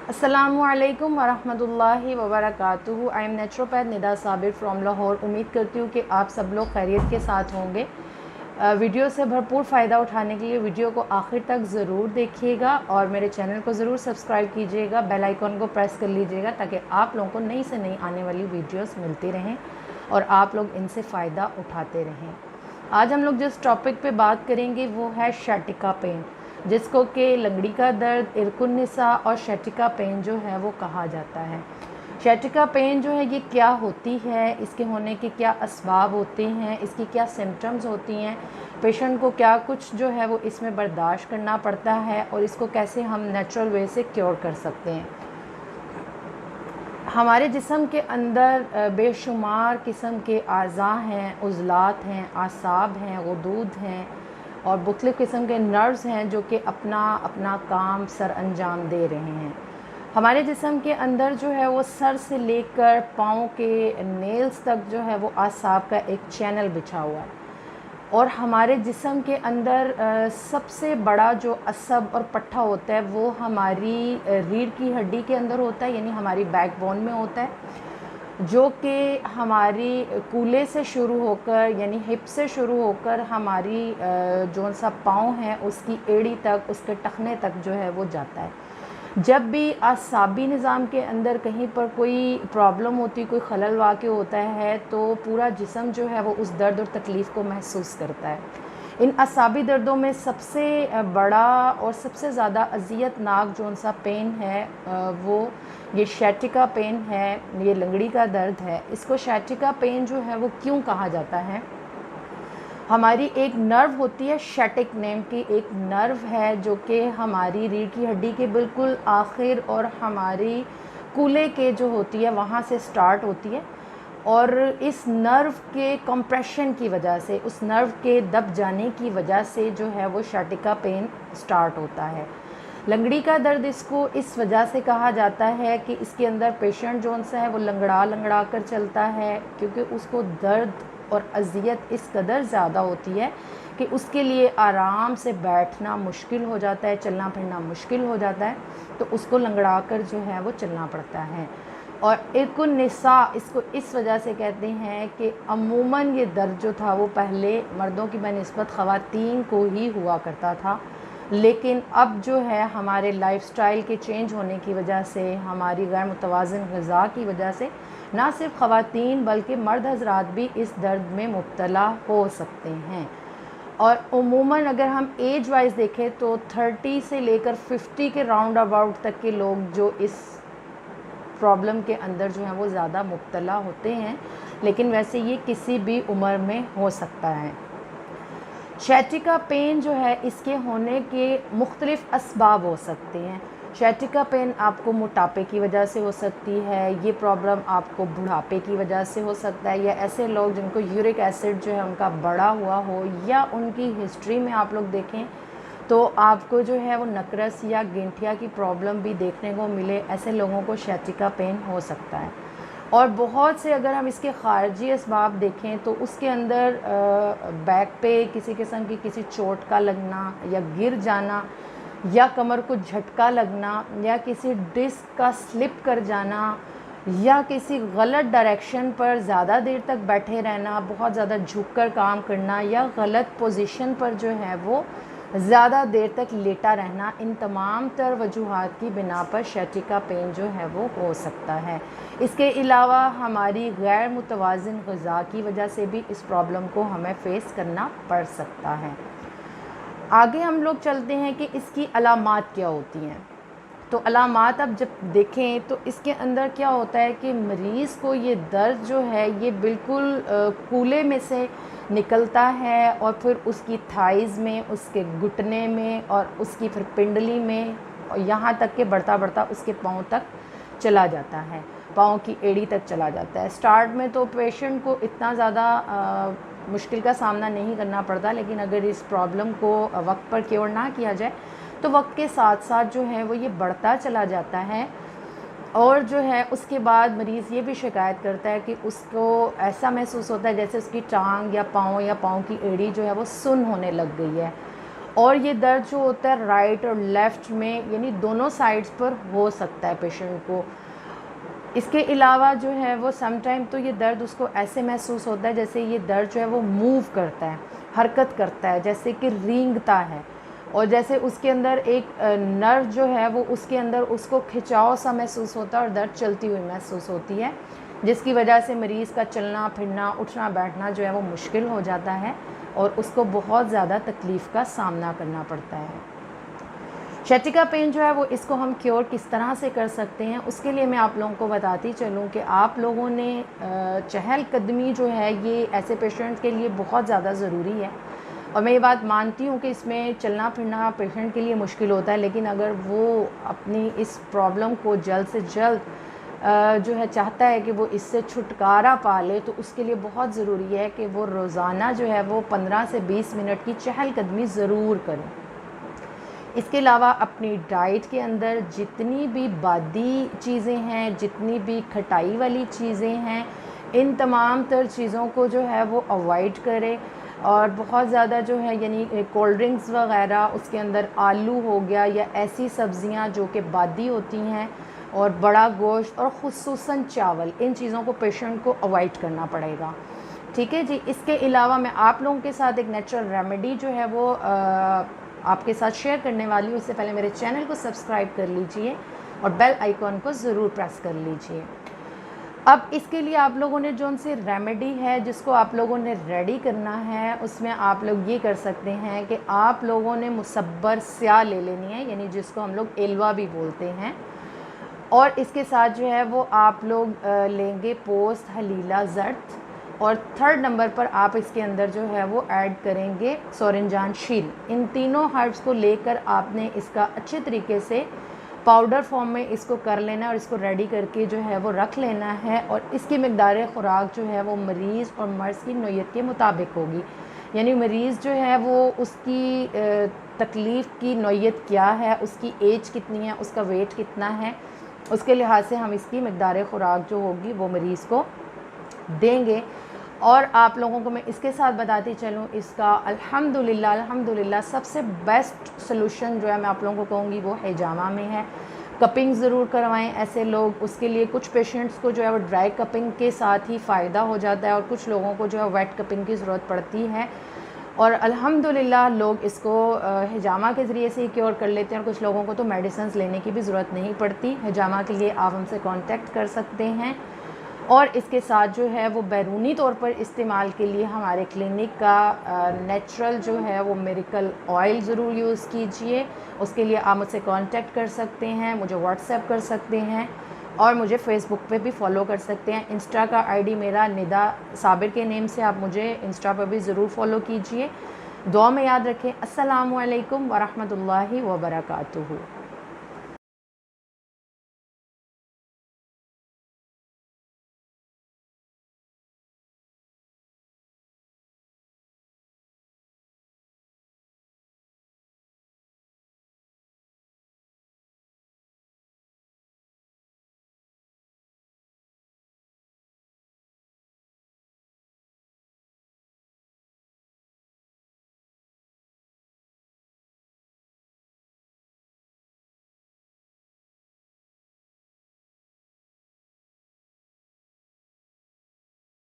अस्सलामु अलैकुम वरहमतुल्लाहि वबरकातुहू। I am naturopath Nida Sabir from Lahore. उम्मीद करती हूँ कि आप सब लोग खैरियत के साथ होंगे। वीडियो से भरपूर फ़ायदा उठाने के लिए वीडियो को आखिर तक ज़रूर देखिएगा और मेरे चैनल को ज़रूर सब्सक्राइब कीजिएगा, बेल आइकॉन को प्रेस कर लीजिएगा ताकि आप लोगों को नई से नई आने वाली वीडियोस मिलती रहें और आप लोग इनसे फ़ायदा उठाते रहें। आज हम लोग जिस टॉपिक पे बात करेंगे वो है शैटिका पेन, जिसको कि लंगड़ी का दर्द, इरकुन निसा और शैटिका पेन जो है वो कहा जाता है। शैटिका पेन जो है ये क्या होती है, इसके होने के क्या असबाब होते हैं, इसकी क्या सिम्टम्स होती हैं, पेशेंट को क्या कुछ जो है वो इसमें बर्दाश्त करना पड़ता है और इसको कैसे हम नेचुरल वे से क्योर कर सकते हैं। हमारे जिस्म के अंदर बेशुमार किस्म के अज़ा हैं, उज़लात हैं, आसाब हैं, गुदूद हैं और मुख्तलिफ़ किस्म के नर्व्स हैं जो कि अपना अपना काम सर अंजाम दे रहे हैं। हमारे जिस्म के अंदर जो है वो सर से लेकर पाँव के नेल्स तक जो है वो आसाब का एक चैनल बिछा हुआ है और हमारे जिस्म के अंदर सबसे बड़ा जो असब और पट्टा होता है वो हमारी रीढ़ की हड्डी के अंदर होता है, यानी हमारी बैकबोन में होता है, जो कि हमारी कूल्हे से शुरू होकर यानी हिप से शुरू होकर हमारी जो सा पाँव है उसकी एड़ी तक, उसके टखने तक जो है वो जाता है। जब भी आसाबी निज़ाम के अंदर कहीं पर कोई प्रॉब्लम होती, कोई खलल वाक़ई होता है तो पूरा जिस्म जो है वो उस दर्द और तकलीफ़ को महसूस करता है। इन असाबी दर्दों में सबसे बड़ा और सबसे ज़्यादा अज़ियतनाक जो सा पेन है वो ये शैटिका पेन है, ये लंगड़ी का दर्द है। इसको शैटिका पेन जो है वो क्यों कहा जाता है? हमारी एक नर्व होती है, शैटिक नेम की एक नर्व है जो कि हमारी रीढ़ की हड्डी के बिल्कुल आखिर और हमारी कूल्हे के जो होती है वहाँ से स्टार्ट होती है और इस नर्व के कंप्रेशन की वजह से, उस नर्व के दब जाने की वजह से जो है वो शैटिका पेन स्टार्ट होता है। लंगड़ी का दर्द इसको इस वजह से कहा जाता है कि इसके अंदर पेशेंट जो सा है वो लंगड़ा लंगड़ा कर चलता है, क्योंकि उसको दर्द और अज़ियत इस कदर ज़्यादा होती है कि उसके लिए आराम से बैठना मुश्किल हो जाता है, चलना फिरना मुश्किल हो जाता है, तो उसको लंगड़ा कर जो है वो चलना पड़ता है। और इरकुन निसा इसको इस वजह से कहते हैं कि अमूमन ये दर्द जो था वो पहले मर्दों की बनिस्बत ख़वातीन को ही हुआ करता था, लेकिन अब जो है हमारे लाइफस्टाइल के चेंज होने की वजह से, हमारी गैर मुतवाज़िन ग़िज़ा की वजह से ना सिर्फ ख़वातीन बल्कि मर्द हज़रात भी इस दर्द में मुब्तला हो सकते हैं। और उमूमन अगर हम एज वाइज देखें तो 30 से लेकर 50 के राउंड अबाउट तक के लोग जो इस प्रॉब्लम के अंदर जो है वो ज़्यादा मुब्तला होते हैं, लेकिन वैसे ये किसी भी उम्र में हो सकता है। शैटिका पेन जो है इसके होने के मुख्तलिफ़ असबाब हो सकते हैं। शैटिका पेन आपको मोटापे की वजह से हो सकती है, ये प्रॉब्लम आपको बुढ़ापे की वजह से हो सकता है, या ऐसे लोग जिनको यूरिक एसिड जो है उनका बढ़ा हुआ हो, या उनकी हिस्ट्री में आप लोग देखें तो आपको जो है वो नकरस या गिंठिया की प्रॉब्लम भी देखने को मिले, ऐसे लोगों को शैटिका पेन हो सकता है। और बहुत से अगर हम इसके ख़ारजी असबाब देखें तो उसके अंदर बैक पे किसी किस्म की किसी चोट का लगना या गिर जाना या कमर को झटका लगना या किसी डिस्क का स्लिप कर जाना या किसी गलत डायरेक्शन पर ज़्यादा देर तक बैठे रहना, बहुत ज़्यादा झुककर काम करना या गलत पोजीशन पर जो है वो ज़्यादा देर तक लेटा रहना, इन तमाम तर वजूहात की बिना पर शैटिका पेन जो है वो हो सकता है। इसके अलावा हमारी गैर मुतवाज़िन ग़िज़ा की वजह से भी इस प्रॉब्लम को हमें फ़ेस करना पड़ सकता है। आगे हम लोग चलते हैं कि इसकी अलामात क्या होती हैं। तो अलामात अब जब देखें तो इसके अंदर क्या होता है कि मरीज़ को ये दर्द जो है ये बिल्कुल कूल्हे में से निकलता है और फिर उसकी थाइज़ में, उसके घुटने में और उसकी फिर पिंडली में और यहाँ तक के बढ़ता बढ़ता उसके पाँव तक चला जाता है, पाँव की एड़ी तक चला जाता है। स्टार्ट में तो पेशेंट को इतना ज़्यादा मुश्किल का सामना नहीं करना पड़ता, लेकिन अगर इस प्रॉब्लम को वक्त पर क्योर ना किया जाए तो वक्त के साथ साथ जो है वो ये बढ़ता चला जाता है और जो है उसके बाद मरीज़ ये भी शिकायत करता है कि उसको ऐसा महसूस होता है जैसे उसकी टांग या पाँव की एड़ी जो है वो सुन्न होने लग गई है اور یہ درد جو ہوتا ہے رائٹ اور لیفٹ میں یعنی دونوں سائڈز پر ہو سکتا ہے پیشنٹ کو۔ اس کے علاوہ جو ہے وہ سم ٹائم تو یہ درد اس کو ایسے محسوس ہوتا ہے جیسے یہ درد جو ہے وہ موو کرتا ہے، حرکت کرتا ہے، جیسے کہ رینگتا ہے، اور جیسے اس کے اندر ایک نرو جو ہے وہ اس کے اندر اس کو کھچاؤ سا محسوس ہوتا ہے اور درد چلتی ہوئی محسوس ہوتی ہے، جس کی وجہ سے مریض کا چلنا پھرنا اٹھنا بیٹھنا جو ہے وہ مشکل ہو جاتا ہے اور اس کو بہت زیادہ تکلیف کا سامنا کرنا پڑتا ہے۔ شیٹیکا پین جو ہے وہ اس کو ہم کیور کس طرح سے کر سکتے ہیں، اس کے لیے میں آپ لوگوں کو بتاتی چلوں کہ آپ لوگوں نے چہل قدمی جو ہے یہ ایسے پیشنٹ کے لیے بہت زیادہ ضروری ہے، اور میں یہ بات مانتی ہوں کہ اس میں چلنا پھرنا پیشنٹ کے لیے مشکل ہوتا ہے، لیکن اگر وہ اپنی اس پرابلم کو جلد سے جلد جو ہے چاہتا ہے کہ وہ اس سے چھٹکارا پا لے، تو اس کے لیے بہت ضروری ہے کہ وہ روزانہ جو ہے وہ 15 سے 20 منٹ کی چہل قدمی ضرور کریں۔ اس کے علاوہ اپنی ڈائٹ کے اندر جتنی بھی بادی چیزیں ہیں، جتنی بھی کھٹائی والی چیزیں ہیں، ان تمام تر چیزوں کو جو ہے وہ اوائڈ کرے، اور بہت زیادہ جو ہے یعنی کولڈ ڈرنکس وغیرہ، اس کے اندر آلو ہو گیا یا ایسی سبزیاں جو کہ بادی ہوتی ہیں، اور بڑا گوشت اور خصوصاً چاول، ان چیزوں کو پیشنٹ کو اوائڈ کرنا پڑے گا، ٹھیک ہے جی۔ اس کے علاوہ میں آپ لوگوں کے ساتھ ایک نیچرل ریمیڈی جو ہے وہ آپ کے ساتھ شیئر کرنے والی ہوں۔ اس سے پہلے میرے چینل کو سبسکرائب کر لیجئے اور بیل آئیکن کو ضرور پریس کر لیجئے۔ اب اس کے لیے آپ لوگوں نے جو ان سے ریمیڈی ہے جس کو آپ لوگوں نے ریڈی کرنا ہے، اس میں آپ لوگ یہ کر سکتے ہیں کہ آپ لوگوں نے مصبر سیاہ لے لینی ہے، یعنی جس کو ہم لوگ ایلوا بھی بولتے ہیں، اور اس کے ساتھ جو ہے وہ آپ لوگ لیں گے پوست ہلیلہ زرد، اور 3rd نمبر پر آپ اس کے اندر جو ہے وہ ایڈ کریں گے سورنجان شیل۔ ان تینوں ہربس کو لے کر آپ نے اس کا اچھے طریقے سے پاؤڈر فارم میں اس کو کر لینا ہے، اور اس کو ریڈی کر کے جو ہے وہ رکھ لینا ہے، اور اس کی مقدار خوراک جو ہے وہ مریض اور مرض کی نوعیت کے مطابق ہوگی، یعنی مریض جو ہے وہ اس کی تکلیف کی نوعیت کیا ہے، اس کی ایج کتنی ہے، اس کا ویٹ کتنا ہے، اس کے لحاظ سے ہم اس کی مقدار خوراک جو ہوگی وہ مریض کو دیں گے۔ اور آپ لوگوں کو میں اس کے ساتھ بتاتی چلوں، اس کا الحمدللہ سب سے بیسٹ سلوشن جو ہے میں آپ لوگوں کو کہوں گی وہ حجامہ میں ہے۔ کپنگ ضرور کروائیں ایسے لوگ، اس کے لیے کچھ پیشنٹس کو جو ہے وہ ڈرائی کپنگ کے ساتھ ہی فائدہ ہو جاتا ہے، اور کچھ لوگوں کو جو ہے ویٹ کپنگ کی ضرورت پڑتی ہے، اور الحمدللہ لوگ اس کو حجامہ کے ذریعے سے ہی کیور کر لیتے ہیں، اور کچھ لوگوں کو تو میڈیسنز لینے کی بھی ضرورت نہیں پڑتی۔ حجامہ کے لیے آپ ہم سے کانٹیکٹ کر سکتے ہیں، اور اس کے ساتھ جو ہے وہ بیرونی طور پر استعمال کے لیے ہمارے کلینک کا نیچرل جو ہے وہ میریکل آئل ضرور یوز کیجئے۔ اس کے لیے آپ مجھ سے کانٹیکٹ کر سکتے ہیں، مجھے واٹس ایپ کر سکتے ہیں، اور مجھے فیس بک پہ بھی فالو کر سکتے ہیں۔ انسٹا کا آئی ڈی میرا ندا صابر کے نیم سے، آپ مجھے انسٹا پہ بھی ضرور فالو کیجئے۔ دعا میں یاد رکھیں۔ السلام علیکم ورحمۃ اللہ وبرکاتہ۔